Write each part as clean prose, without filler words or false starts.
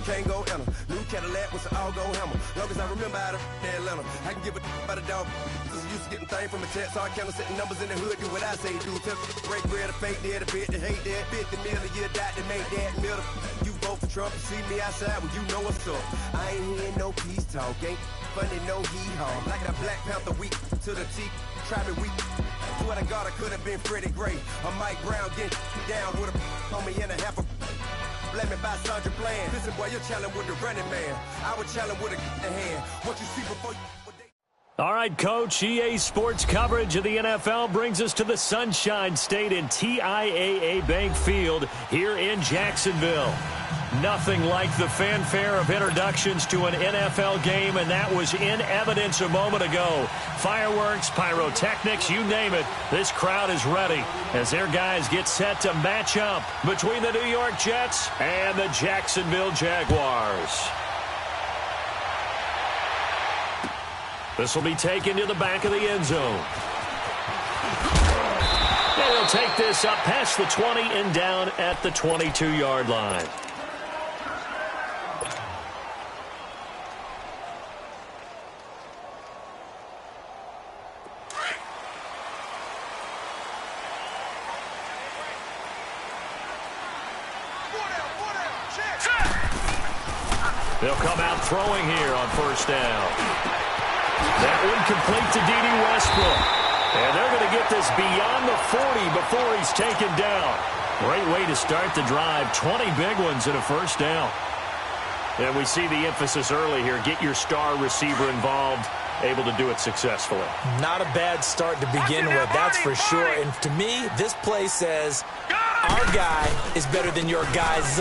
can't go in them. New Cadillac with an all-go hammer. Long as I remember how to Atlanta, I can give a about a dog. Just used to getting things from a text, so I count setting numbers in the hood. Do what I say do. Tell break bread, a fake dead, a bit to hate that. 50 million a year, die to make that middle. You vote for Trump, you see me outside when you know what's up. I ain't hearing no peace talk, ain't funny, no hee-haw. Like that Black Panther week to the teeth, try me weak. Swear to God, I could have been Freddie Gray. I'm Mike Brown, get down with a on me in a half a. Let me buy Sandra Bland. Listen, boy, you're challenging with the running man. I would challenge with a hand. What you see before you. All right, Coach, EA Sports coverage of the NFL brings us to the Sunshine State in TIAA Bank Field here in Jacksonville. Nothing like the fanfare of introductions to an NFL game, and that was in evidence a moment ago. Fireworks, pyrotechnics, you name it. This crowd is ready as their guys get set to match up between the New York Jets and the Jacksonville Jaguars. This will be taken to the back of the end zone. And he'll take this up past the 20 and down at the 22-yard line. They'll come out throwing here on first down. That one complete to D.D. Westbrook. And they're going to get this beyond the 40 before he's taken down. Great way to start the drive. 20 big ones and a first down. And we see the emphasis early here. Get your star receiver involved. Able to do it successfully. Not a bad start to begin with, that's for sure. And to me, this play says our guy is better than your guys.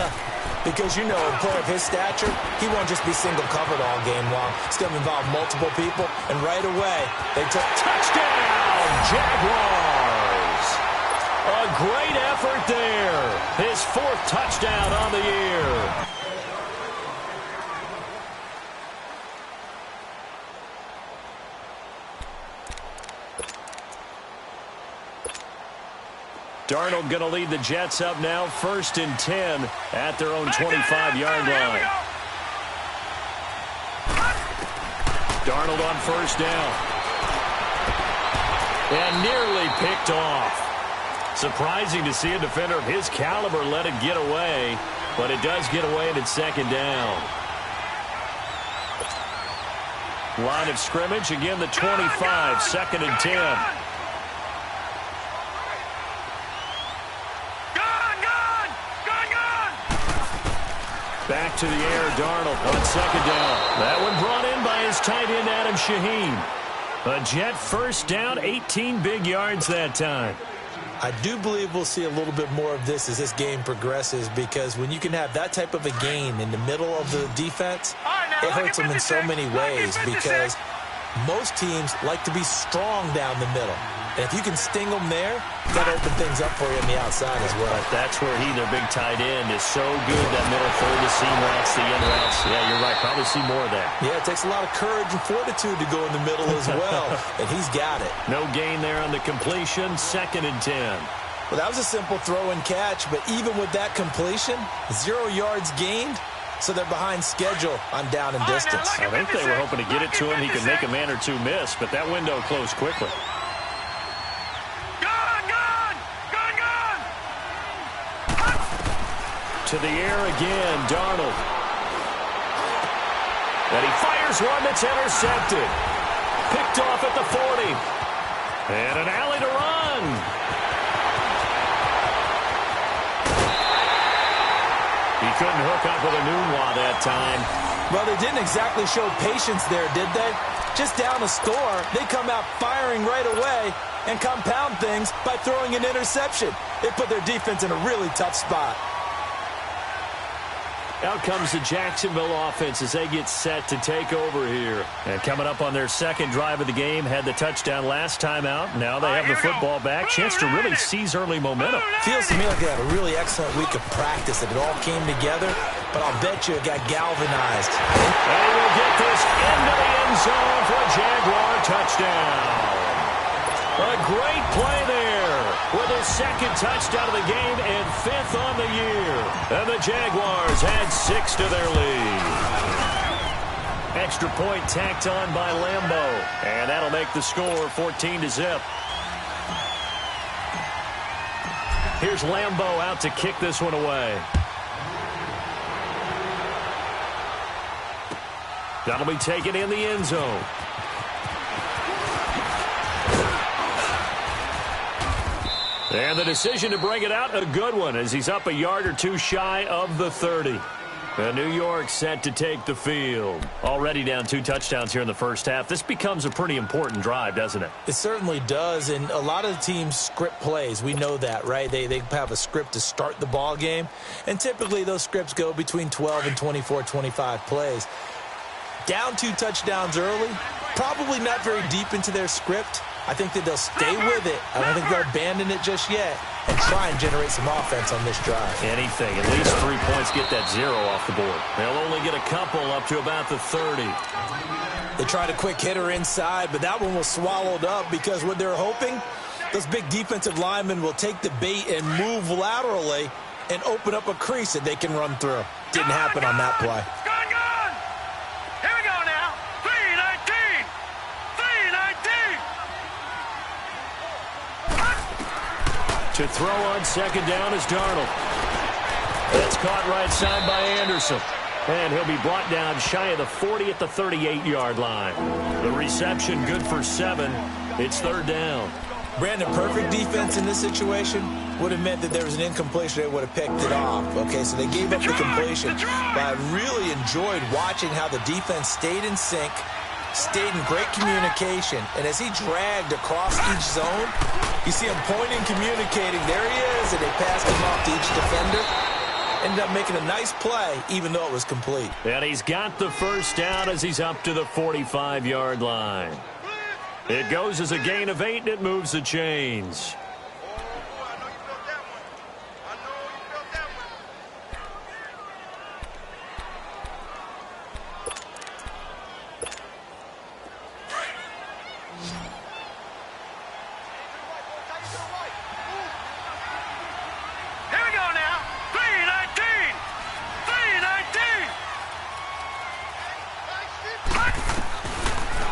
Because, you know, a player of his stature, he won't just be single covered all game long. It's going to involve multiple people. And right away, they took touchdown, Jaguars. A great effort there. His fourth touchdown on the year. Darnold going to lead the Jets up now, 1st and 10 at their own 25-yard line. Darnold on first down. And nearly picked off. Surprising to see a defender of his caliber let it get away, but it does get away and it's second down. Line of scrimmage, again the 25, 2nd and 10. Back to the air, Darnold on second down. That one brought in by his tight end, Adam Shaheen. A Jet first down, 18 big yards that time. I do believe we'll see a little bit more of this as this game progresses, because when you can have that type of a gain in the middle of the defense, it hurts them in so many ways, because most teams like to be strong down the middle. And if you can sting them there, that opens things up for you on the outside as well. But that's where he, their big tight end, is so good, that middle third, the seam routes, the in routes. Yeah, you're right. Probably see more of that. Yeah, it takes a lot of courage and fortitude to go in the middle as well, and he's got it. No gain there on the completion, 2nd and 10. Well, that was a simple throw and catch, but even with that completion, 0 yards gained, so they're behind schedule on down and distance. I think they were hoping to get it to him. He could make a man or two miss, but that window closed quickly. To the air again, Darnold. And he fires one that's intercepted. Picked off at the 40. And an alley to run. He couldn't hook up with a Nunwa that time. Well, they didn't exactly show patience there, did they? Just down a score, they come out firing right away and compound things by throwing an interception. They put their defense in a really tough spot. Out comes the Jacksonville offense as they get set to take over here. And coming up on their second drive of the game, had the touchdown last time out. Now they have the football back. Chance to really seize early momentum. Feels to me like they had a really excellent week of practice. It all came together, but I'll bet you it got galvanized. They will get this into the end zone for a Jaguar touchdown. A great play there. with his second touchdown of the game and 5th on the year. And the Jaguars add 6 to their lead. Extra point tacked on by Lambeau. And that'll make the score 14-0. Here's Lambeau out to kick this one away. That'll be taken in the end zone. And the decision to bring it out, a good one, as he's up a yard or two shy of the 30. And New York set to take the field. Already down 2 touchdowns here in the first half. This becomes a pretty important drive, doesn't it? It certainly does, and a lot of the teams script plays. We know that, right? They have a script to start the ball game, and typically those scripts go between 12 and 24, 25 plays. Down 2 touchdowns early, probably not very deep into their script. I think that they'll stay with it. I don't think they'll abandon it just yet and try and generate some offense on this drive. Anything. At least 3 points, get that 0 off the board. They'll only get a couple up to about the 30. They tried a quick hitter inside, but that one was swallowed up because what they're hoping, those big defensive linemen will take the bait and move laterally and open up a crease that they can run through. Didn't happen on that play. To throw on second down is Darnold. That's caught right side by Anderson. And he'll be brought down shy of the 40 at the 38-yard line. The reception good for 7. It's 3rd down. Brandon, perfect defense in this situation would have meant that there was an incompletion. They would have picked it off. Okay, so they gave up the completion. But I really enjoyed watching how the defense stayed in sync, stayed in great communication, and as he dragged across each zone, you see him pointing, communicating. There he is, and they passed him off to each defender. Ended up making a nice play, even though it was complete. And he's got the first down as he's up to the 45-yard line. It goes as a gain of 8, and it moves the chains.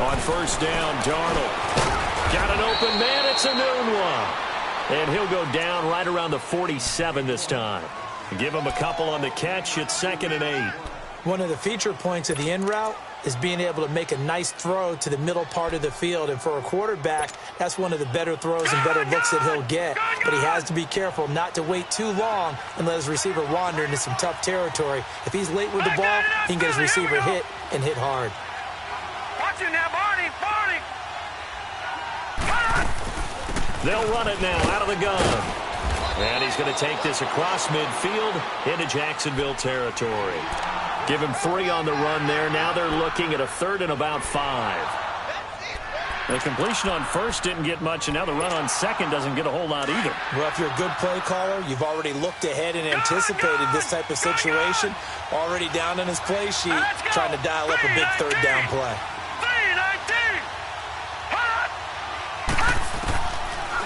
On first down, Darnold. Got an open man. It's a noon one. And he'll go down right around the 47 this time. Give him a couple on the catch. It's 2nd and 8. One of the feature points of the in route is being able to make a nice throw to the middle part of the field. And for a quarterback, that's one of the better throws and better looks that he'll get. But he has to be careful not to wait too long and let his receiver wander into some tough territory. If he's late with the ball, he can get his receiver hit and hit hard. Watch it now, Barney! Barney! They'll run it now out of the gun. And he's going to take this across midfield into Jacksonville territory. Give him 3 on the run there. Now they're looking at a 3rd and about 5. The completion on first didn't get much, and now the run on second doesn't get a whole lot either. Well, if you're a good play caller, you've already looked ahead and anticipated this type of situation. Already down in his play sheet, trying to dial up a big 3rd down play.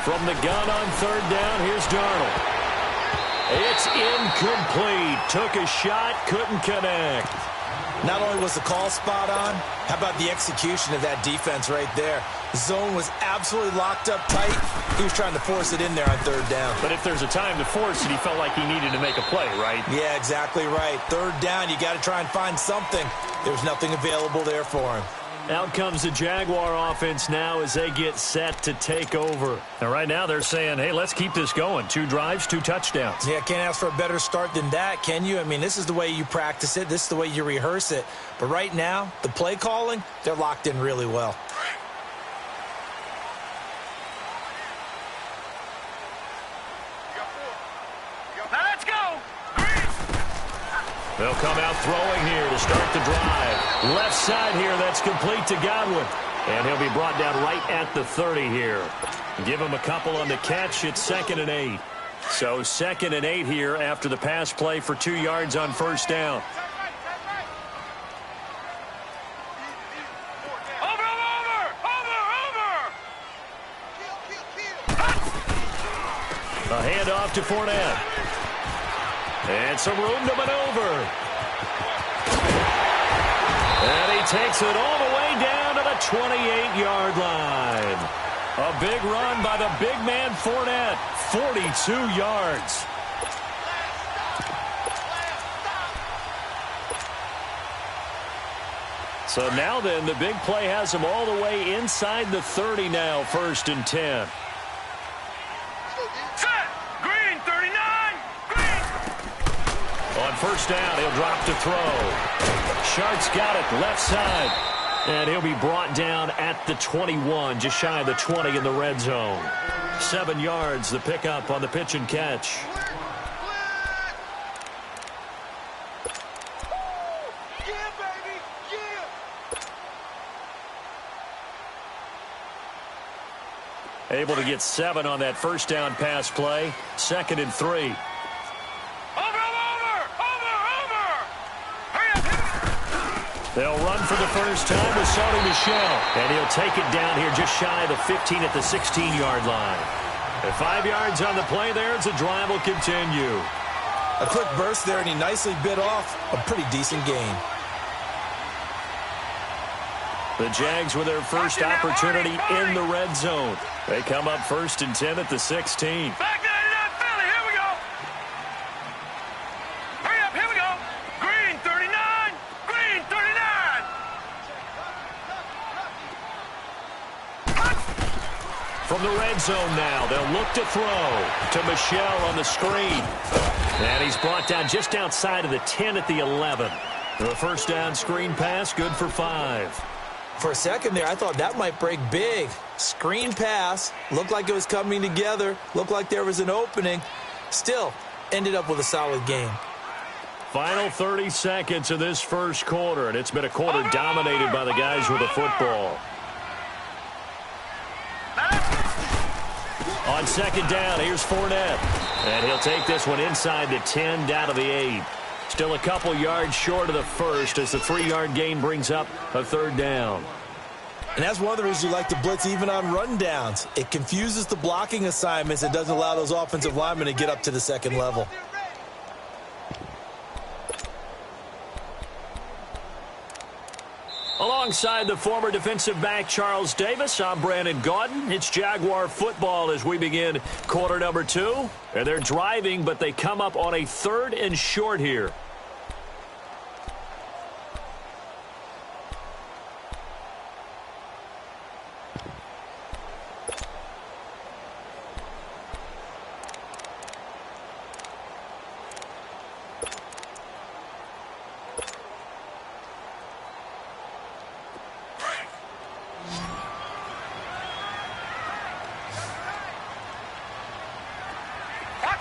From the gun on 3rd down, here's Darnold. It's incomplete. Took a shot, couldn't connect. Not only was the call spot on, how about the execution of that defense right there? The zone was absolutely locked up tight. He was trying to force it in there on 3rd down. But if there's a time to force it, he felt like he needed to make a play, right? Yeah, exactly right. 3rd down, you got to try and find something. There's nothing available there for him. Out comes the Jaguar offense now as they get set to take over. And right now they're saying, hey, let's keep this going. 2 drives, 2 touchdowns. Yeah, can't ask for a better start than that, can you? I mean, this is the way you practice it. This is the way you rehearse it. But right now, the play calling, they're locked in really well. Now let's go! They'll come out throwing here to start the drive. Left side here, that's complete to Godwin. And he'll be brought down right at the 30 here. Give him a couple on the catch. It's 2nd and 8. So 2nd and 8 here after the pass play for 2 yards on first down. A handoff to Fournette. And some room to maneuver. And he takes it all the way down to the 28-yard line. A big run by the big man Fournette. 42 yards. So now then, the big play has him all the way inside the 30 now, 1st and 10. Set! Green, 39! Green! On 1st down, he'll drop to throw. Shark's got it, left side. And he'll be brought down at the 21, just shy of the 20 in the red zone. 7 yards, the pickup on the pitch and catch. Able to get 7 on that 1st down pass play. 2nd and 3. They'll run for the first time with Sony Michel. And he'll take it down here just shy of the 15 at the 16-yard line. And 5 yards on the play there as the drive will continue. A quick burst there, and he nicely bit off a pretty decent gain. The Jags with their first opportunity in the red zone. They come up 1st and 10 at the 16. Back there, Philly, here we go. Hurry up, here we go. Green, 39. Green, 39. From the red zone now, they'll look to throw to Michel on the screen. And he's brought down just outside of the 10 at the 11. The 1st down screen pass, good for 5. For a second there, I thought that might break big. Screen pass, looked like it was coming together, looked like there was an opening. Still, ended up with a solid game. Final 30 seconds of this 1st quarter, and it's been a quarter dominated by the guys with the football. On 2nd down, here's Fournette. And he'll take this one inside the 10, down to the 8. Still a couple yards short of the 1st as the 3-yard gain brings up a 3rd down. And that's one of the reasons you like to blitz even on rundowns. It confuses the blocking assignments. It doesn't allow those offensive linemen to get up to the 2nd level. Alongside the former defensive back Charles Davis, I'm Brandon Gaudin. It's Jaguar football as we begin quarter number 2. And they're driving, but they come up on a 3rd and short here.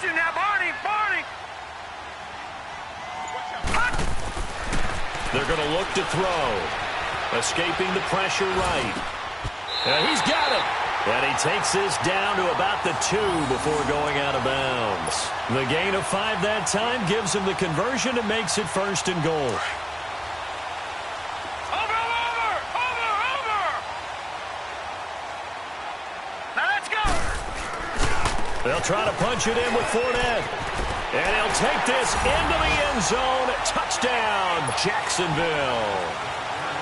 Now, Barney. They're going to look to throw. Escaping the pressure right. And he's got it. And he takes this down to about the 2 before going out of bounds. The gain of 5 that time gives him the conversion and makes it 1st and goal. Over. Now let's go. They'll try to punch it in with Fournette. And he'll take this into the end zone. Touchdown, Jacksonville.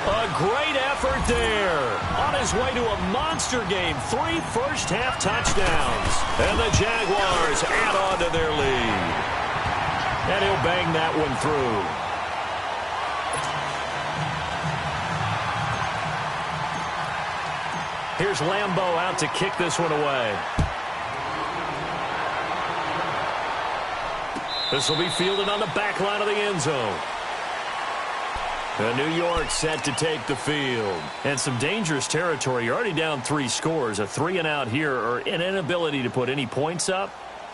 A great effort there. On his way to a monster game. 3 first-half touchdowns. And the Jaguars add on to their lead. And he'll bang that one through. Here's Lambeau out to kick this one away. This will be fielded on the back line of the end zone. New York set to take the field. And some dangerous territory. You're already down 3 scores. A 3-and-out here, or an inability to put any points up.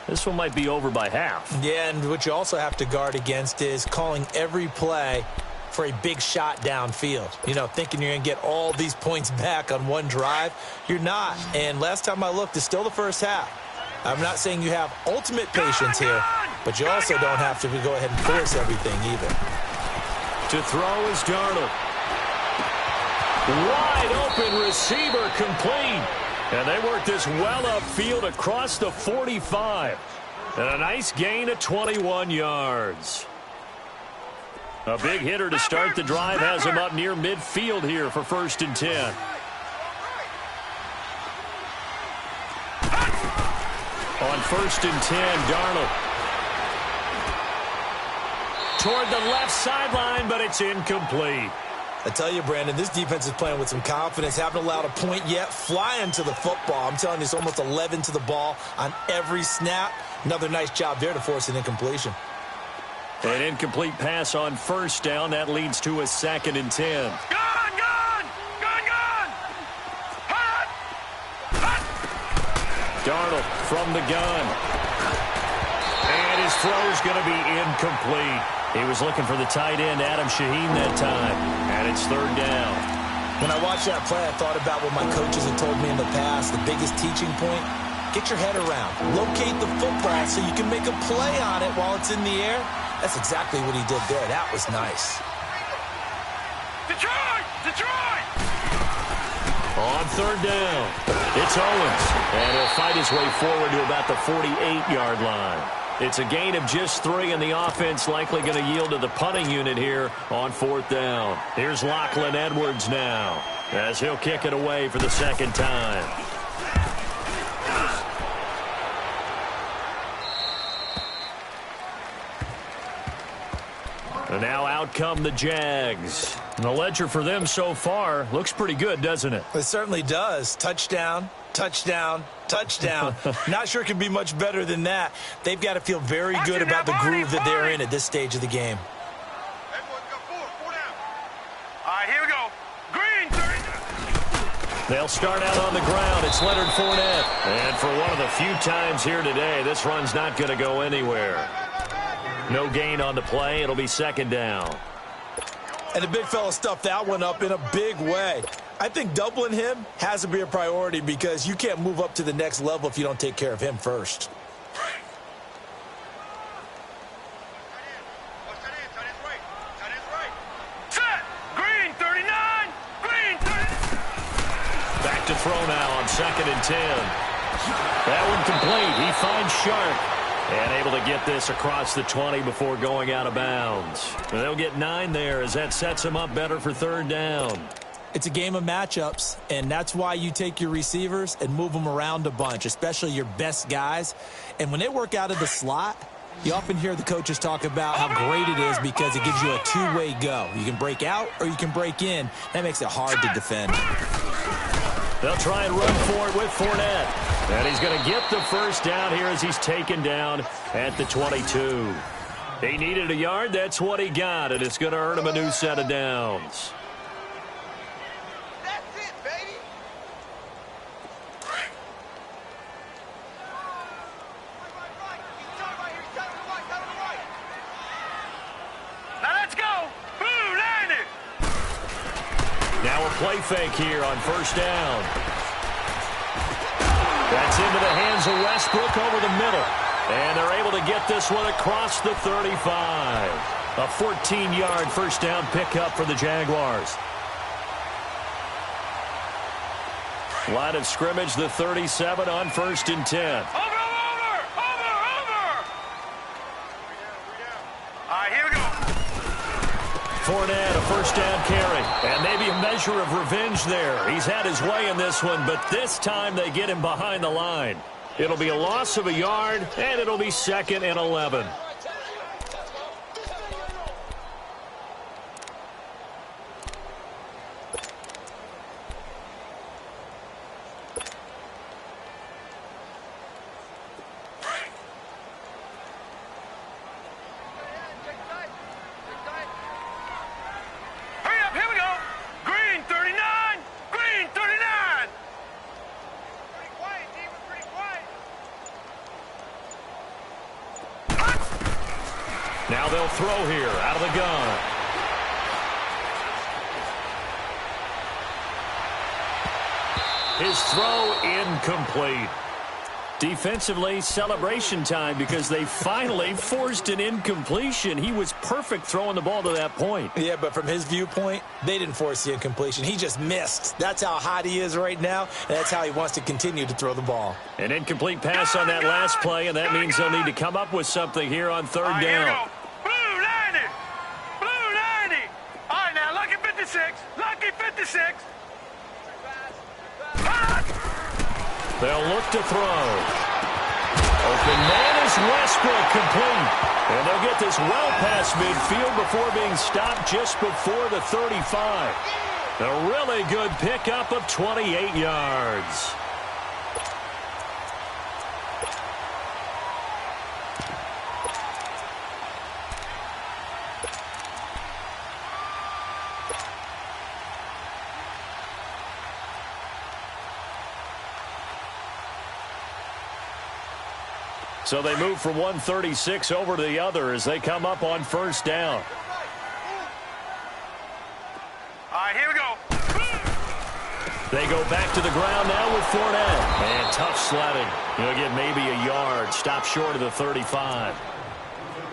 This one might be over by half. Yeah, and what you also have to guard against is calling every play for a big shot downfield. You know, thinking you're going to get all these points back on one drive. You're not. And last time I looked, it's still the first half. I'm not saying you have ultimate patience here, but you also don't have to go ahead and force everything either. To throw is Darnold. Wide open receiver complete. And they work this well upfield across the 45. And a nice gain of 21 yards. A big hitter to start the drive has him up near midfield here for 1st and 10. On 1st and 10, Darnold. Toward the left sideline, but it's incomplete. I tell you, Brandon, this defense is playing with some confidence. Haven't allowed a point yet. Flying to the football. I'm telling you, it's almost 11 to the ball on every snap. Another nice job there to force an incompletion. An incomplete pass on 1st down. That leads to a 2nd and 10. Gun! Hot! Hot! Darnold from the gun. And his throw's going to be incomplete. He was looking for the tight end, Adam Shaheen, that time. And it's 3rd down. When I watched that play, I thought about what my coaches had told me in the past. The biggest teaching point, get your head around. Locate the football so you can make a play on it while it's in the air. That's exactly what he did there. That was nice. Detroit! On 3rd down, it's Owens. And he'll fight his way forward to about the 48-yard line. It's a gain of just 3, and the offense likely going to yield to the punting unit here on 4th down. Here's Lachlan Edwards now, as he'll kick it away for the 2nd time. And now out come the Jags. And the ledger for them so far looks pretty good, doesn't it? It certainly does. Touchdown, touchdown, touchdown. Not sure it can be much better than that. They've got to feel very good about the groove that they're in at this stage of the game. All right, here we go. Green, 30. They'll start out on the ground. It's Leonard Fournette. And for one of the few times here today, this run's not going to go anywhere. No gain on the play. It'll be 2nd down. And the big fella stuffed that one up in a big way. I think doubling him has to be a priority because you can't move up to the next level if you don't take care of him first. Set! Green, 39. Green, 30. Back to throw now on 2nd and 10. That one complete. He finds Sharp. And able to get this across the 20 before going out of bounds. And they'll get 9 there as that sets them up better for 3rd down. It's a game of matchups, and that's why you take your receivers and move them around a bunch, especially your best guys. And when they work out of the slot, you often hear the coaches talk about how great it is because it gives you a two-way go. You can break out or you can break in. That makes it hard to defend. They'll try and run for it with Fournette. And he's going to get the 1st down here as he's taken down at the 22. He needed a yard. That's what he got, and it's going to earn him a new set of downs. That's it, baby. Now let's go. Boo, landed. Now a play fake here on 1st down. That's into the hands of Westbrook over the middle. And they're able to get this one across the 35. A 14-yard 1st down pickup for the Jaguars. Line of scrimmage, the 37 on 1st and 10. Over. All right, here we go. Fournette, a 1st down carry. And maybe a measure of revenge there. He's had his way in this one, but this time they get him behind the line. It'll be a loss of a yard, and it'll be 2nd and 11. Now they'll throw here out of the gun. His throw incomplete. Defensively, celebration time because they finally forced an incompletion. He was perfect throwing the ball to that point. Yeah, but from his viewpoint, they didn't force the incompletion. He just missed. That's how hot he is right now, and that's how he wants to continue to throw the ball. An incomplete pass on that last play, and that means they'll need to come up with something here on third down. Here we go. Blue 90. Blue 90. All right, now, lucky 56. Lucky 56. They'll look to throw. Open man is Westbrook, complete. And they'll get this well past midfield before being stopped just before the 35. A really good pickup of 28 yards. So they move from 136 over to the other as they come up on first down. All right, here we go. They go back to the ground now with Fournette. And tough sledding. He'll get maybe a yard. Stop short of the 35.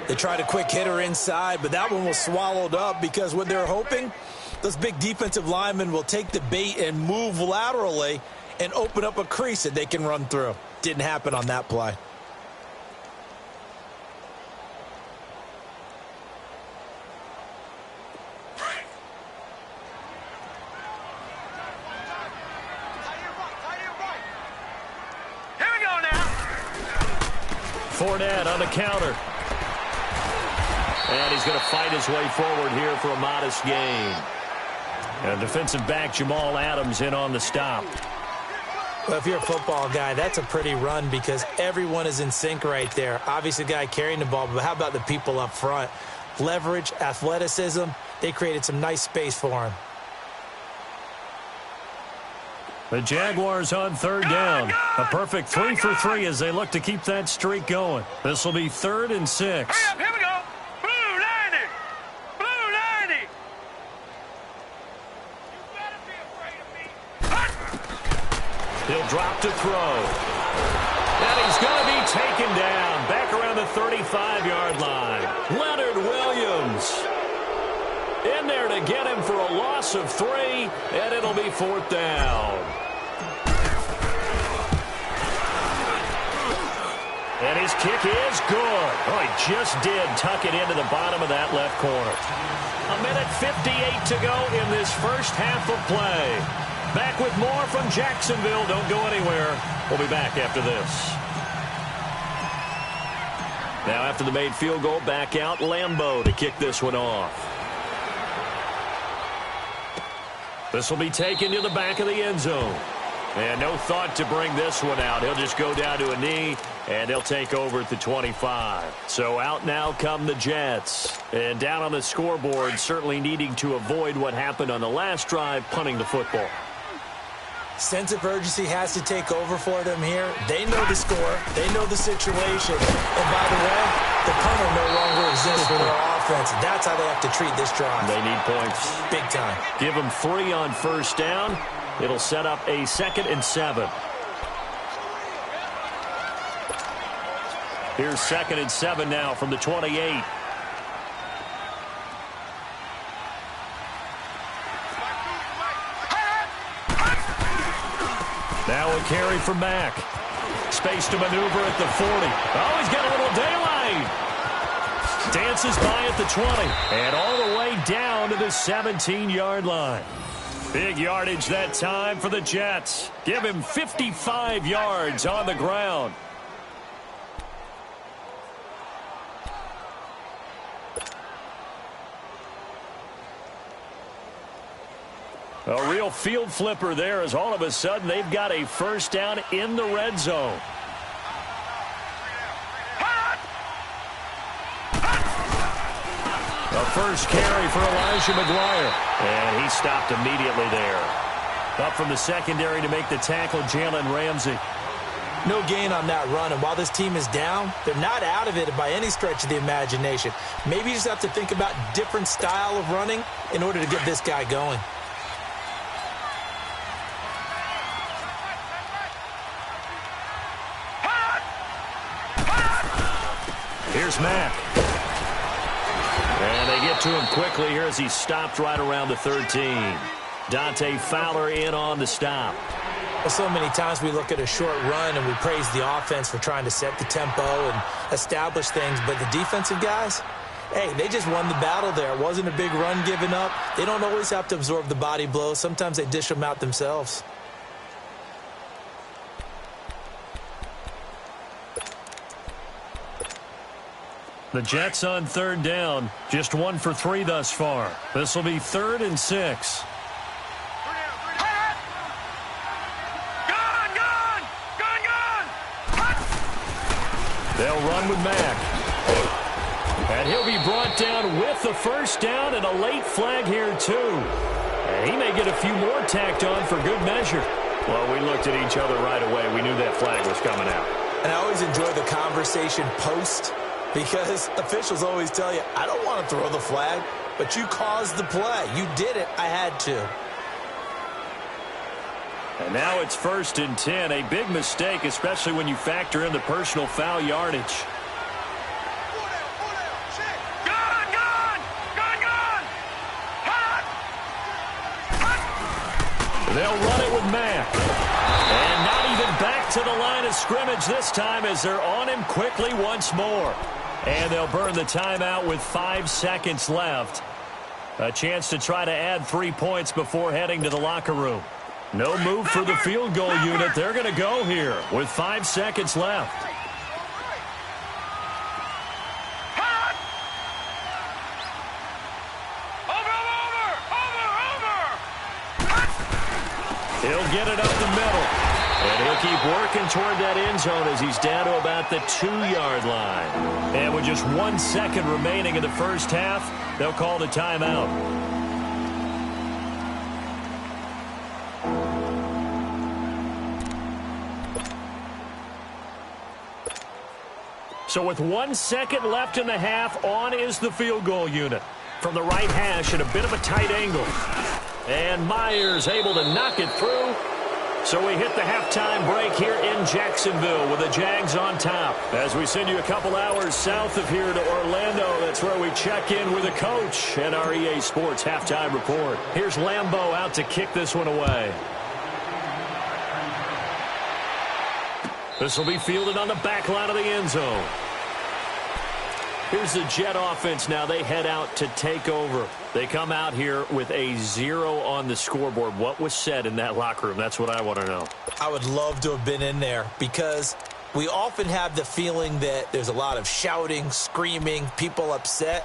They tried a quick hitter inside, but that one was swallowed up because what they're hoping, those big defensive linemen will take the bait and move laterally and open up a crease that they can run through. Didn't happen on that play. Fournette on the counter. And he's going to fight his way forward here for a modest gain. And defensive back Jamal Adams in on the stop. Well, if you're a football guy, that's a pretty run because everyone is in sync right there. Obviously, the guy carrying the ball, but how about the people up front? Leverage, athleticism, they created some nice space for him. The Jaguars on third down. A perfect 3 for 3 as they look to keep that streak going. This will be 3rd and 6. Hurry up, here we go. Blue 90. Blue 90. You better be afraid of me. He'll drop to throw. And he's going to be taken down. Back around the 35-yard line. Leonard Williams in there to get him for a loss of 3, and it'll be 4th down. And his kick is good. Oh, he just did tuck it into the bottom of that left corner. 1:58 to go in this first half of play. Back with more from Jacksonville. Don't go anywhere. We'll be back after this. Now after the made field goal, back out Lambeau to kick this one off. This will be taken to the back of the end zone. And no thought to bring this one out. He'll just go down to a knee, and they'll take over at the 25. So out now come the Jets. And down on the scoreboard, certainly needing to avoid what happened on the last drive, punting the football. Sense of urgency has to take over for them here. They know the score. They know the situation. And by the way, the punter no longer exists for their offense. That's how they have to treat this drive. They need points. Big time. Give them 3 on first down. It'll set up a 2nd and 7. Here's 2nd and 7 now from the 28. Now a carry from Mack. Space to maneuver at the 40. Oh, he's got a little daylight. Dances by at the 20. And all the way down to the 17-yard line. Big yardage that time for the Jets. Give him 55 yards on the ground. A real field flipper there as all of a sudden they've got a first down in the red zone. A first carry for Elijah McGuire. And he stopped immediately there. Up from the secondary to make the tackle, Jalen Ramsey. No gain on that run, and while this team is down, they're not out of it by any stretch of the imagination. Maybe you just have to think about different style of running in order to get this guy going. Here's Mack. And they get to him quickly here as he stopped right around the 13. Dante Fowler in on the stop. Well, so many times we look at a short run and we praise the offense for trying to set the tempo and establish things, but the defensive guys, hey, they just won the battle there. It wasn't a big run given up. They don't always have to absorb the body blows. Sometimes they dish them out themselves. The Jets on third down, just 1 for 3 thus far. This will be 3rd and 6. They'll run with Mack. And he'll be brought down with the first down and a late flag here too. And he may get a few more tacked on for good measure. Well, we looked at each other right away. We knew that flag was coming out. And I always enjoy the conversation post because officials always tell you, I don't want to throw the flag, but you caused the play. You did it. I had to. And now it's 1st and 10. A big mistake, especially when you factor in the personal foul yardage. They'll run it with Mack. And not even back to the line of scrimmage this time as they're on him quickly once more. And they'll burn the timeout with 5 seconds left. A chance to try to add 3 points before heading to the locker room. No move for the field goal unit. They're going to go here with 5 seconds left. He'll get it up the middle. And he'll keep working toward that end zone as he's down to about the 2-yard line. And with just 1 second remaining in the first half, they'll call the timeout. So with 1 second left in the half, on is the field goal unit. From the right hash at a bit of a tight angle. And Myers able to knock it through. So we hit the halftime break here in Jacksonville with the Jags on top. As we send you a couple hours south of here to Orlando, that's where we check in with the coach and our EA Sports halftime report. Here's Lambeau out to kick this one away. This will be fielded on the back line of the end zone. Here's the Jet offense now. They head out to take over. They come out here with a 0 on the scoreboard. What was said in that locker room? That's what I want to know. I would love to have been in there because we often have the feeling that there's a lot of shouting, screaming, people upset.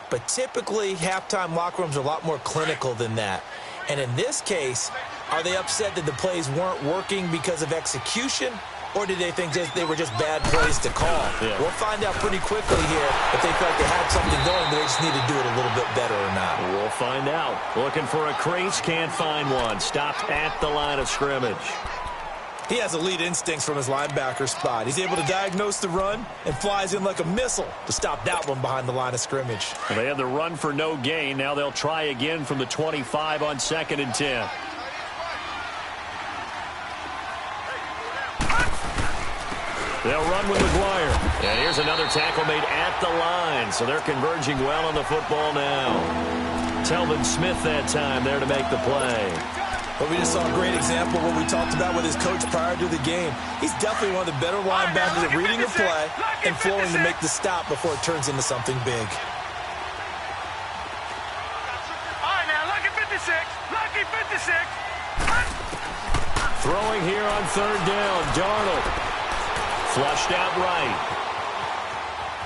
But typically, halftime locker rooms are a lot more clinical than that. And in this case, are they upset that the plays weren't working because of execution? Or did they think they were just bad plays to call? Yeah. We'll find out pretty quickly here if they feel like they had something going, but they just need to do it a little bit better or not. We'll find out. Looking for a crease, can't find one. Stopped at the line of scrimmage. He has elite instincts from his linebacker spot. He's able to diagnose the run and flies in like a missile to stop that one behind the line of scrimmage. Well, they had the run for no gain. Now they'll try again from the 25 on 2nd and 10. They'll run with McGuire. And here's another tackle made at the line. So they're converging well on the football now. Telvin Smith that time there to make the play. But we just saw a great example of what we talked about with his coach prior to the game. He's definitely one of the better linebackers at reading a play and flowing to make the stop before it turns into something big. All right, now, lucky 56. Lucky 56. Throwing here on 3rd down. Darnold. Flushed out right.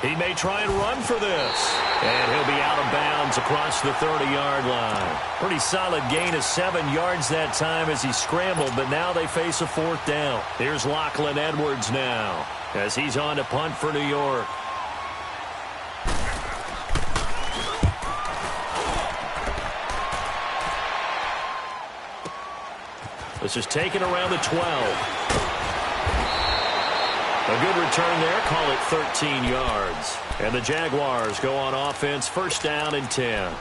He may try and run for this. And he'll be out of bounds across the 30-yard line. Pretty solid gain of 7 yards that time as he scrambled, but now they face a 4th down. Here's Lachlan Edwards now as he's on to punt for New York. This is taken around the 12. A good return there. Call it 13 yards. And the Jaguars go on offense. 1st down and 10.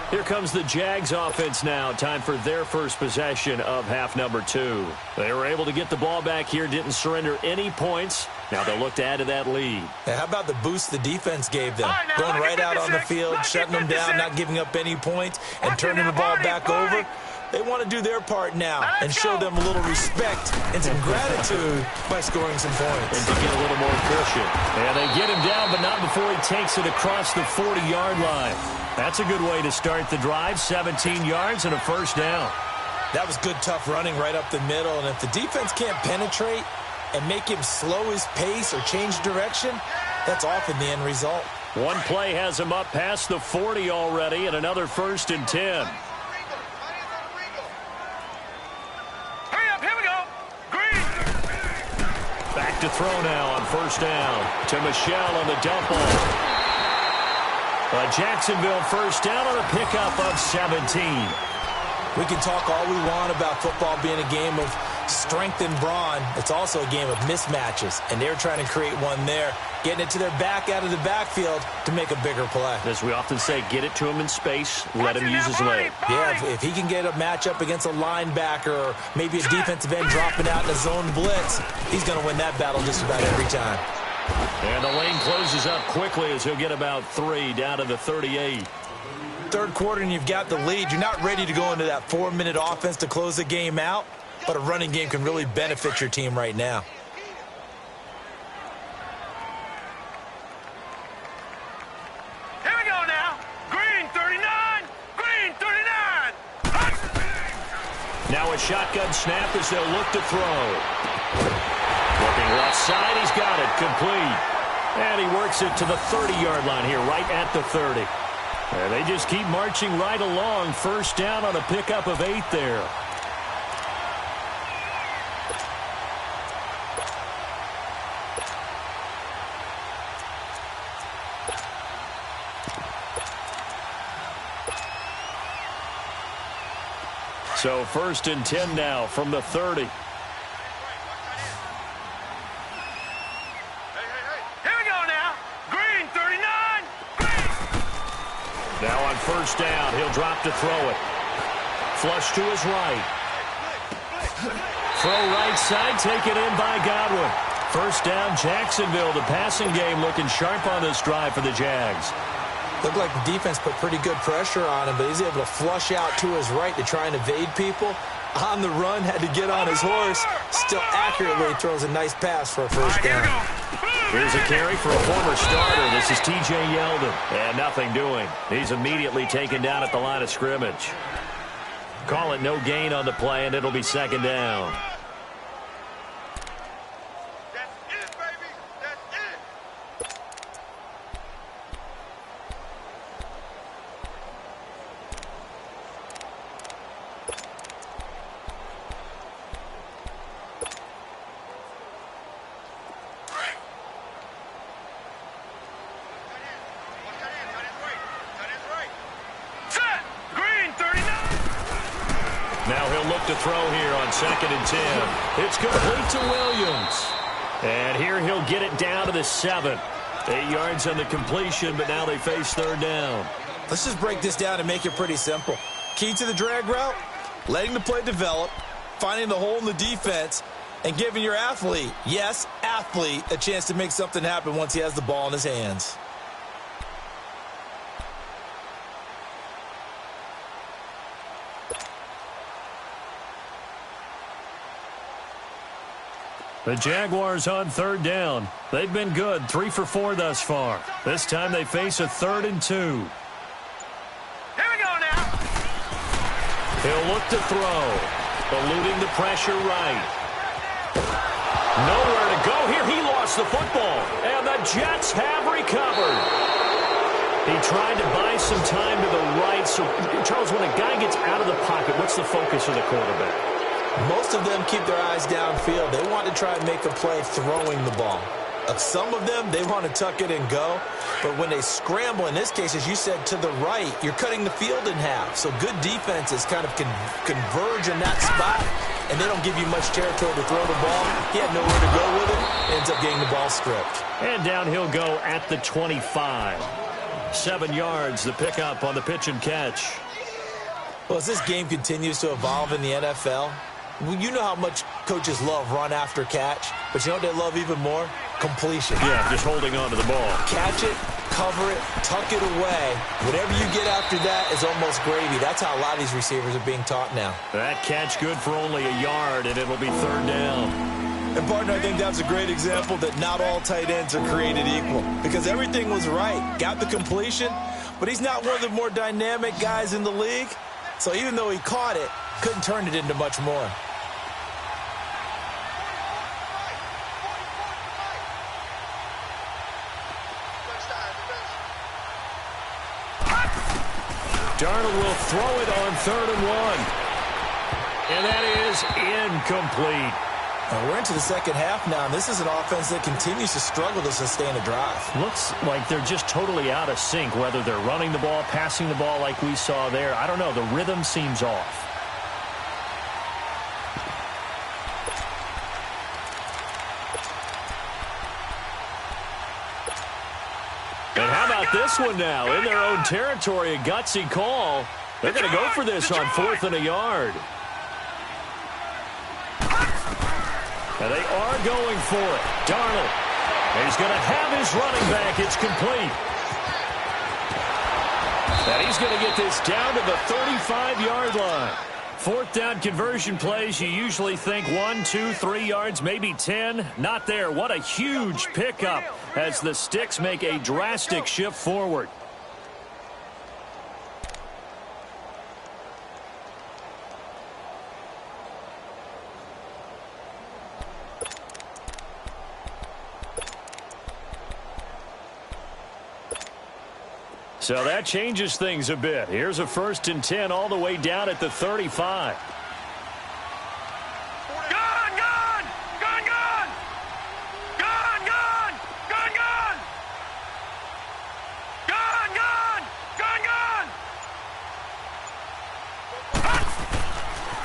Here comes the Jags offense now. Time for their first possession of half number 2. They were able to get the ball back here. Didn't surrender any points. Now they'll look to add to that lead. And how about the boost the defense gave them? Going right out on the field, shutting them down, not giving up any points, and turning the ball back over. They want to do their part now and show them a little respect and some gratitude by scoring some points. And to get a little more efficient. And they get him down, but not before he takes it across the 40-yard line. That's a good way to start the drive. 17 yards and a first down. That was good, tough running right up the middle. And if the defense can't penetrate and make him slow his pace or change direction, that's often the end result. One play has him up past the 40 already, and another 1st and 10. Back to throw now on 1st down to Michelle on the dump off. Jacksonville 1st down on a pickup of 17. We can talk all we want about football being a game of strength and brawn. It's also a game of mismatches, and they're trying to create one there, getting it to their back out of the backfield to make a bigger play. As we often say, get it to him in space, let him use his leg. Yeah, if he can get a matchup against a linebacker or maybe a defensive end dropping out in a zone blitz, he's going to win that battle just about every time. And the lane closes up quickly as he'll get about 3 down to the 38. Third quarter and you've got the lead. You're not ready to go into that 4-minute offense to close the game out, but a running game can really benefit your team right now. Here we go now. Green 39. Green 39. Now a shotgun snap as they'll look to throw. Looking left side, he's got it, complete. And he works it to the 30-yard line here, right at the 30. And they just keep marching right along. 1st down on a pickup of 8 there. So 1st and 10 now from the 30. Now on 1st down, he'll drop to throw it. Flush to his right. Throw right side, taken in by Godwin. 1st down, Jacksonville. The passing game looking sharp on this drive for the Jags. Looked like the defense put pretty good pressure on him, but he's able to flush out to his right to try and evade people. On the run, had to get on his horse. Still accurately throws a nice pass for a 1st down. Here's a carry for a former starter. This is T.J. Yeldon. And nothing doing. He's immediately taken down at the line of scrimmage. Call it no gain on the play, and it'll be 2nd down. Now he'll look to throw here on 2nd and 10. It's complete to Williams. And here he'll get it down to the 7. 8 yards on the completion, but now they face 3rd down. Let's just break this down and make it pretty simple. Key to the drag route, letting the play develop, finding the hole in the defense, and giving your athlete, yes, athlete, a chance to make something happen once he has the ball in his hands. The Jaguars on 3rd down. They've been good, 3 for 4 thus far. This time they face a 3rd and 2. Here we go now. He'll look to throw. Eluding the pressure right. Nowhere to go here. He lost the football. And the Jets have recovered. He tried to buy some time to the right. So, Charles, when a guy gets out of the pocket, what's the focus of the quarterback? Most of them keep their eyes downfield. They want to try and make a play throwing the ball. Some of them, they want to tuck it and go. But when they scramble, in this case, as you said, to the right, you're cutting the field in half. So good defenses kind of converge in that spot, and they don't give you much territory to throw the ball. He had nowhere to go with it. Ends up getting the ball stripped. And down he'll go at the 25. 7 yards, the pickup on the pitch and catch. Well, as this game continues to evolve in the NFL, you know how much coaches love run after catch, but you know what they love even more? completion. Yeah, just holding on to the ball. Catch it, cover it, tuck it away. Whatever you get after that is almost gravy. That's how a lot of these receivers are being taught now. That catch good for only a yard, and it'll be 3rd down. And, partner, I think that's a great example that not all tight ends are created equal because everything was right. Got the completion, but he's not one of the more dynamic guys in the league. So even though he caught it, couldn't turn it into much more. Darnold will throw it on 3rd and 1. And that is incomplete. We're into the second half now, and this is an offense that continues to struggle to sustain a drive. Looks like they're just totally out of sync, whether they're running the ball, passing the ball like we saw there. I don't know. The rhythm seems off. And how about this one now? In their own territory, a gutsy call. They're going to go for this on 4th and a yard. And they are going for it. Darnold. He's going to have his running back. It's complete. And he's going to get this down to the 35-yard line. 4th down conversion plays, you usually think 1, 2, 3 yards, maybe 10. Not there. What a huge pickup as the Sticks make a drastic shift forward. So that changes things a bit. Here's a 1st and 10 all the way down at the 35. Gone, gone! Gone, gone! Gone, gone! Gone, gone! Gone, gone! Gone, gone!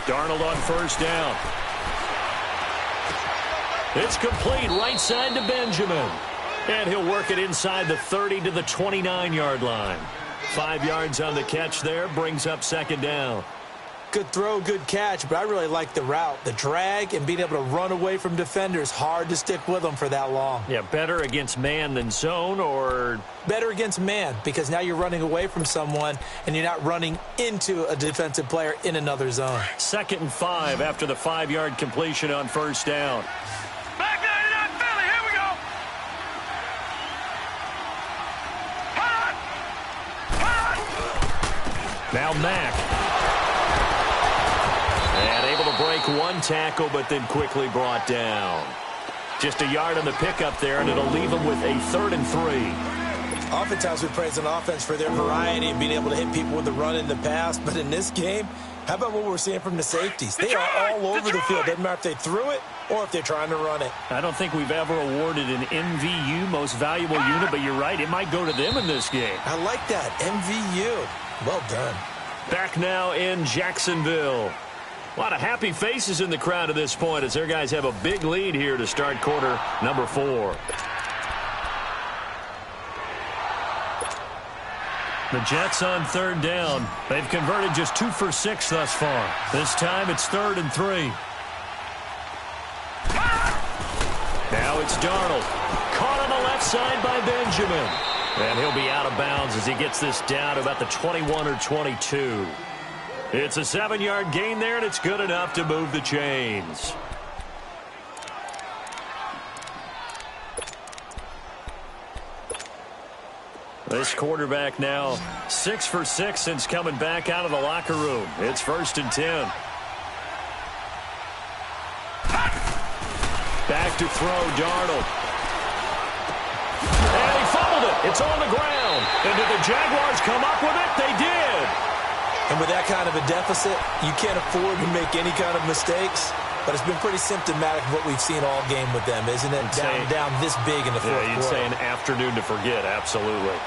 Darnold on 1st down. It's complete right side to Benjamin. And he'll work it inside the 30 to the 29-yard line. 5 yards on the catch there, brings up 2nd down. Good throw, good catch, but I really like the route. The drag and being able to run away from defenders, hard to stick with them for that long. Yeah, better against man than zone, or? Better against man, because now you're running away from someone and you're not running into a defensive player in another zone. 2nd and 5 after the 5-yard completion on 1st down. Back 99 Philly, here we go! Now Mack. And able to break one tackle, but then quickly brought down. Just a yard on the pickup there, and it'll leave him with a 3rd and 3. Oftentimes we praise an offense for their variety and being able to hit people with the run in the pass, but in this game, how about what we're seeing from the safeties? They are all over the field. Doesn't matter if they threw it or if they're trying to run it. I don't think we've ever awarded an MVU, most valuable unit, but you're right, it might go to them in this game. I like that, MVU. Well done. Back now in Jacksonville. A lot of happy faces in the crowd at this point as their guys have a big lead here to start quarter number 4. The Jets on 3rd down. They've converted just 2 for 6 thus far. This time it's 3rd and 3. Now it's Darnold. Caught on the left side by Benjamin. And he'll be out of bounds as he gets this down to about the 21 or 22. It's a 7-yard gain there, and it's good enough to move the chains. This quarterback now 6 for 6 since coming back out of the locker room. It's 1st and 10. Back to throw, Darnold. And he fumbled it. It's on the ground. And did the Jaguars come up with it? They did. And with that kind of a deficit, you can't afford to make any kind of mistakes. But it's been pretty symptomatic of what we've seen all game with them, isn't it? Down this big in the fourth quarter. You'd say an afternoon to forget, absolutely.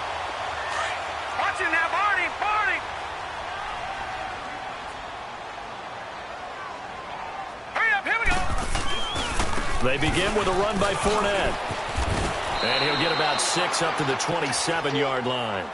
Watch it now, Barney, Barney! Hurry up, here we go! They begin with a run by Fournette. And he'll get about 6 up to the 27-yard line.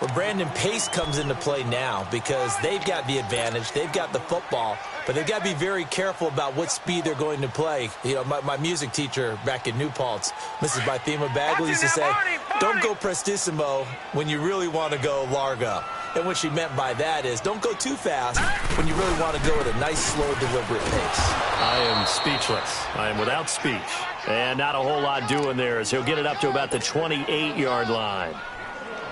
Well, Brandon, pace comes into play now because they've got the advantage. They've got the football, but they've got to be very careful about what speed they're going to play. You know, my music teacher back in New Paltz, Mrs. Bythema Bagley, used to say, don't go prestissimo when you really want to go largo. And what she meant by that is don't go too fast when you really want to go at a nice, slow, deliberate pace. I am speechless. I am without speech. And not a whole lot doing there as he'll get it up to about the 28-yard line.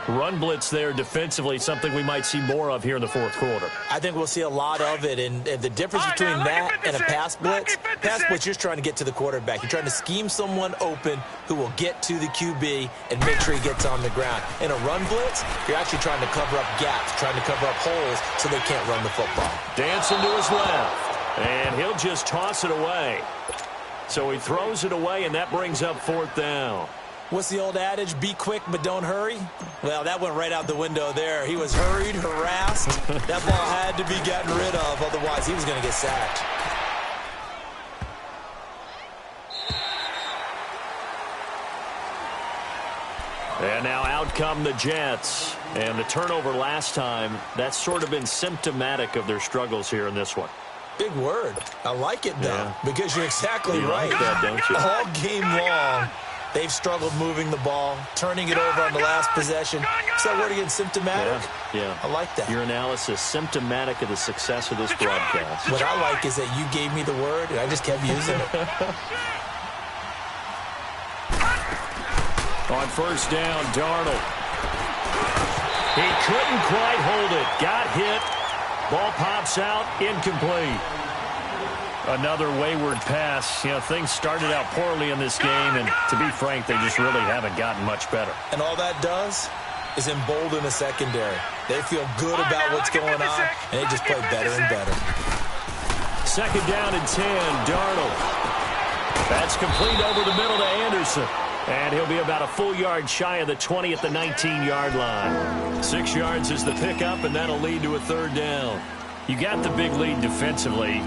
Run blitz there defensively, something we might see more of here in the fourth quarter. I think we'll see a lot of it, and the difference between that and a pass blitz, you're just trying to get to the quarterback. You're trying to scheme someone open who will get to the QB and make sure he gets on the ground. In a run blitz, you're actually trying to cover up gaps, trying to cover up holes so they can't run the football. Dancing to his left, and he'll just toss it away. So he throws it away, and that brings up fourth down. What's the old adage? Be quick, but don't hurry? Well, that went right out the window there. He was hurried, harassed. That ball had to be gotten rid of, otherwise he was going to get sacked. And now out come the Jets. And the turnover last time, that's sort of been symptomatic of their struggles here in this one. Big word. I like it, though, because you're exactly right. Like that, don't you? All game long, they've struggled moving the ball, turning it over on the last possession. Is that word again, symptomatic? Yeah. I like that. Your analysis, symptomatic of the success of this broadcast. What I like is that you gave me the word, and I just kept using it. On first down, Darnold. He couldn't quite hold it. Got hit. Ball pops out, incomplete. Another wayward pass. You know, things started out poorly in this game, and to be frank, they just really haven't gotten much better. And all that does is embolden the secondary. They feel good about what's going on, and they just play better and better. Second down and 10, Darnold. That's complete over the middle to Anderson. And he'll be about a full yard shy of the 20 at the 19-yard line. 6 yards is the pickup, and that'll lead to a third down. You got the big lead defensively.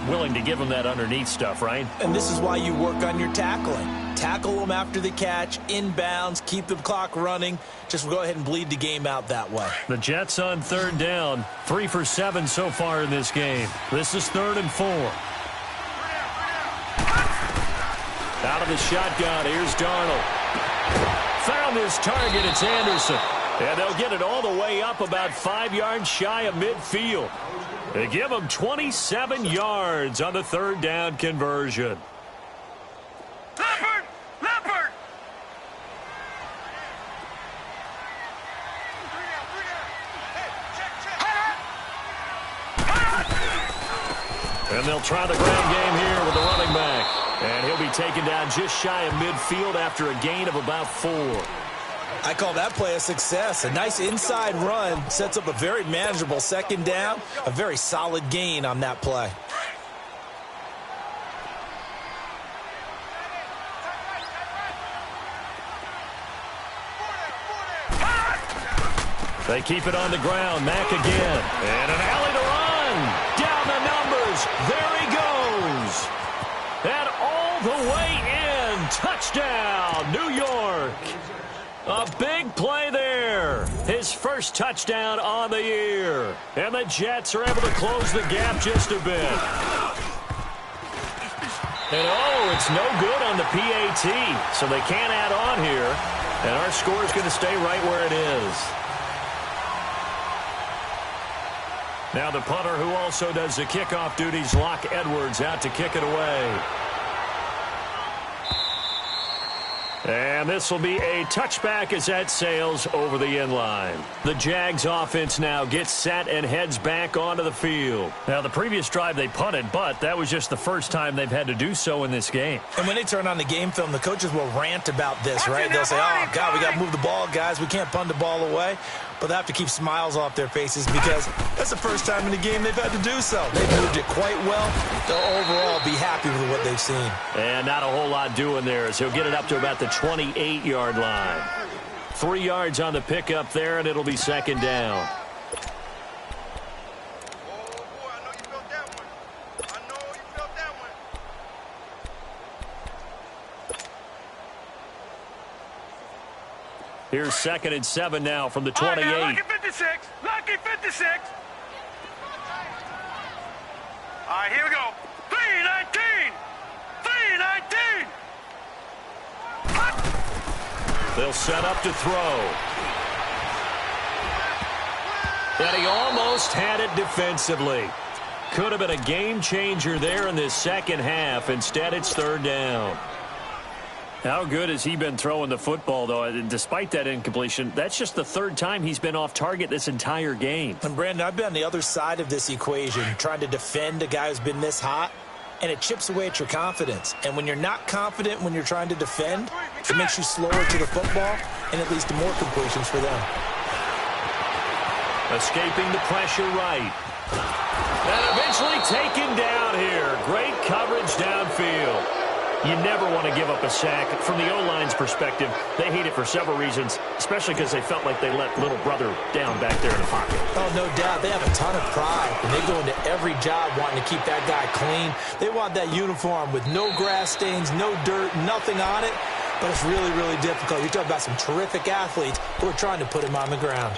Willing to give them that underneath stuff, right? And this is why you work on your tackling. Tackle them after the catch, inbounds, keep the clock running. Just go ahead and bleed the game out that way. The Jets on third down. 3 for 7 so far in this game. This is 3rd and 4. Out of the shotgun, here's Darnold. Found his target, it's Anderson. And they'll get it all the way up about 5 yards shy of midfield. They give him 27 yards on the third down conversion. Leopard! And they'll try the ground game here with the running back. And he'll be taken down just shy of midfield after a gain of about 4. I call that play a success. A nice inside run sets up a very manageable second down. A very solid gain on that play. They keep it on the ground. Mack again. And an alley to run. Down the numbers. There he goes. And all the way in. Touchdown, New York. A big play there. His first touchdown on the year. And the Jets are able to close the gap just a bit. And it's no good on the PAT. So they can't add on here. And our score is going to stay right where it is. Now the punter, who also does the kickoff duties, Locke Edwards, out to kick it away. And this will be a touchback as that sails over the end line. The Jags offense now gets set and heads back onto the field. Now, the previous drive they punted, but that was just the first time they've had to do so in this game. And when they turn on the game film, the coaches will rant about this, right? They'll say, oh, God, we got to move the ball, guys. We can't punt the ball away. But they have to keep smiles off their faces because that's the first time in the game they've had to do so. They've moved it quite well. They'll overall be happy with what they've seen. And not a whole lot doing there as he'll get it up to about the 28-yard line. 3 yards on the pickup there, and it'll be second down. Here's 2nd and 7 now from the 28. All right, now, lucky 56. Lucky 56. All right, here we go. 3-19. 3-19. They'll set up to throw. And he almost had it defensively. Could have been a game changer there in this second half. Instead, it's 3rd down. How good has he been throwing the football, though? Despite that incompletion, that's just the 3rd time he's been off target this entire game. And, Brandon, I've been on the other side of this equation, trying to defend a guy who's been this hot, and it chips away at your confidence. And when you're not confident when you're trying to defend, it makes you slower to the football, and it leads to more completions for them. Escaping the pressure right. And eventually taken down here. Great coverage downfield. You never want to give up a sack. From the O-line's perspective, they hate it for several reasons, especially because they felt like they let little brother down back there in the pocket. Oh, no doubt. They have a ton of pride, and they go into every job wanting to keep that guy clean. They want that uniform with no grass stains, no dirt, nothing on it, but it's really, really difficult. You're talking about some terrific athletes who are trying to put him on the ground.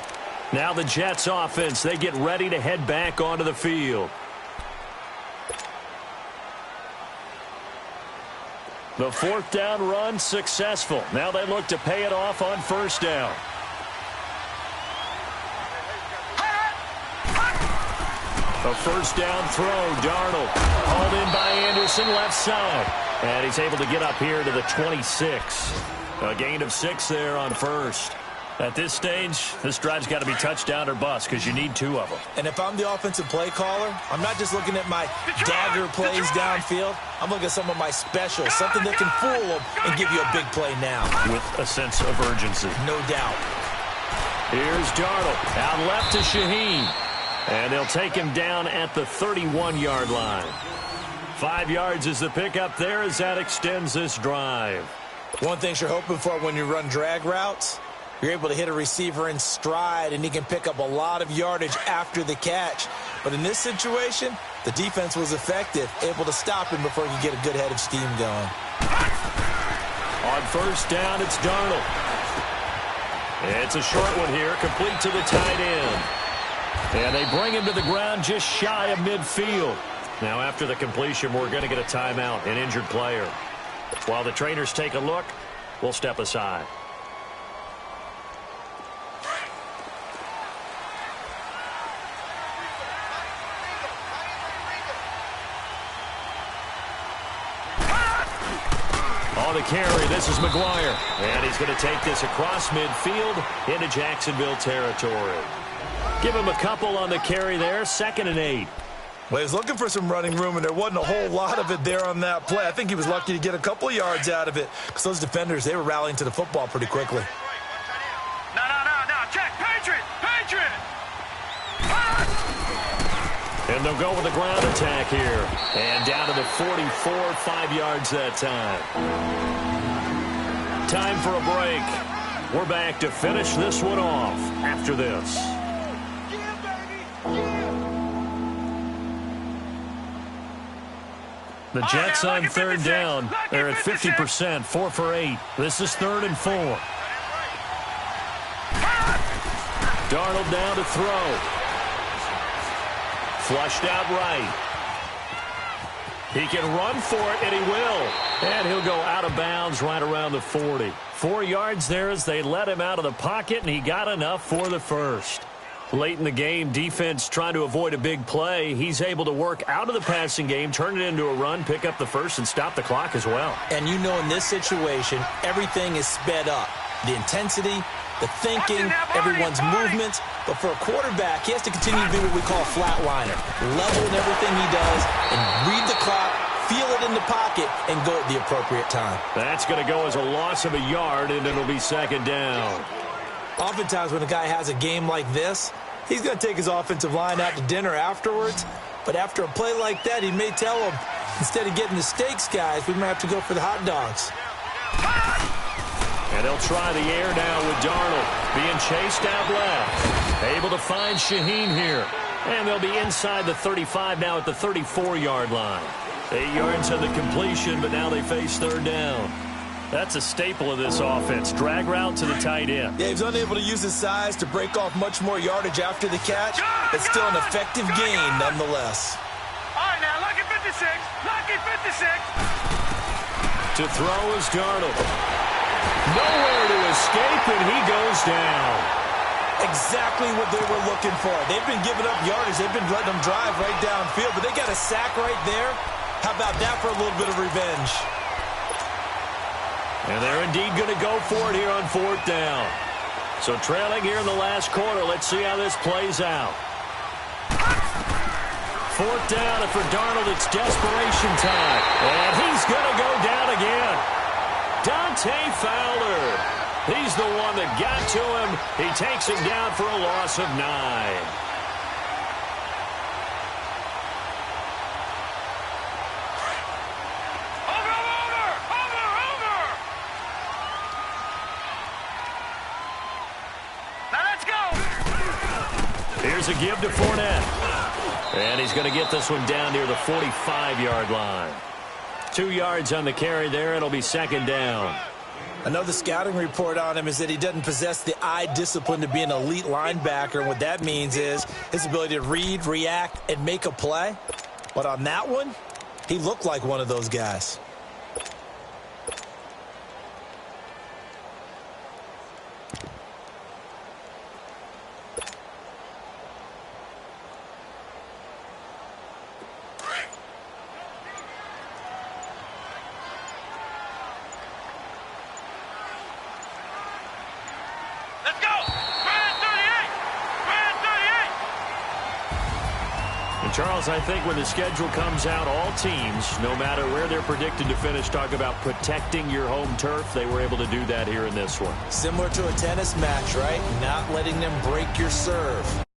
Now the Jets offense, they get ready to head back onto the field. The 4th down run successful. Now they look to pay it off on 1st down. A 1st down throw. Darnold hauled in by Anderson left side. And he's able to get up here to the 26. A gain of 6 there on 1st. At this stage, this drive's got to be touchdown or bust because you need 2 of them. And if I'm the offensive play caller, I'm not just looking at my dagger plays downfield. I'm looking at some of my specials, something that can fool them and give you a big play now. With a sense of urgency. No doubt. Here's Darnold. Out left to Shaheen. And they'll take him down at the 31-yard line. 5 yards is the pickup there as that extends this drive. One thing you're hoping for when you run drag routes, you're able to hit a receiver in stride, and he can pick up a lot of yardage after the catch. But in this situation, the defense was effective, able to stop him before he could get a good head of steam going. On 1st down, it's Darnold. It's a short one here, complete to the tight end. And they bring him to the ground just shy of midfield. Now, after the completion, we're going to get a timeout, an injured player. While the trainers take a look, we'll step aside. On the carry, this is McGuire. And he's going to take this across midfield into Jacksonville territory. Give him a couple on the carry there, 2nd and 8. Well, he was looking for some running room, and there wasn't a whole lot of it there on that play. I think he was lucky to get a couple of yards out of it because those defenders, they were rallying to the football pretty quickly. No, check, Patriot. And they'll go with the ground attack here. And down to the 44, 5 yards that time. Time for a break. We're back to finish this one off after this. The Jets on 3rd down. They're at 50%, 4 for 8. This is 3rd and 4. Darnold down to throw. Flushed out right. He can run for it, and he will. And he'll go out of bounds right around the 40. 4 yards there as they let him out of the pocket, and he got enough for the first. Late in the game, defense trying to avoid a big play. He's able to work out of the passing game, turn it into a run, pick up the first, and stop the clock as well. And you know in this situation, everything is sped up. The intensity, the thinking, everyone's movements. But for a quarterback, he has to continue to be what we call a flatliner. Level in everything he does and read the clock, feel it in the pocket, and go at the appropriate time. That's going to go as a loss of a yard, and it'll be 2nd down. Oftentimes when a guy has a game like this, he's going to take his offensive line out to dinner afterwards. But after a play like that, he may tell them, instead of getting the steaks, guys, we might have to go for the hot dogs. And they'll try the air now with Darnold. Being chased out left. Able to find Shaheen here. And they'll be inside the 35 now at the 34-yard line. 8 yards on the completion, but now they face 3rd down. That's a staple of this offense. Drag route to the tight end. Yeah, he's unable to use his size to break off much more yardage after the catch. It's still an effective gain nonetheless. All right, now, lucky 56. Lucky 56. To throw is Darnold. Nowhere to escape, and he goes down. Exactly what they were looking for. They've been giving up yardage. They've been letting them drive right downfield, but they got a sack right there. How about that for a little bit of revenge? And they're indeed going to go for it here on 4th down. So trailing here in the last quarter. Let's see how this plays out. 4th down, and for Darnold, it's desperation time. And he's going to go down again. Dante Fowler. He's the one that got to him. He takes him down for a loss of 9. Now let's go. Here's a give to Fournette. And he's going to get this one down near the 45-yard line. 2 yards on the carry there. It'll be 2nd down. I know the scouting report on him is that he doesn't possess the eye discipline to be an elite linebacker. And what that means is his ability to read, react, and make a play. But on that one, he looked like one of those guys. Charles, I think when the schedule comes out, all teams, no matter where they're predicted to finish, talk about protecting your home turf. They were able to do that here in this one. Similar to a tennis match, right? Not letting them break your serve.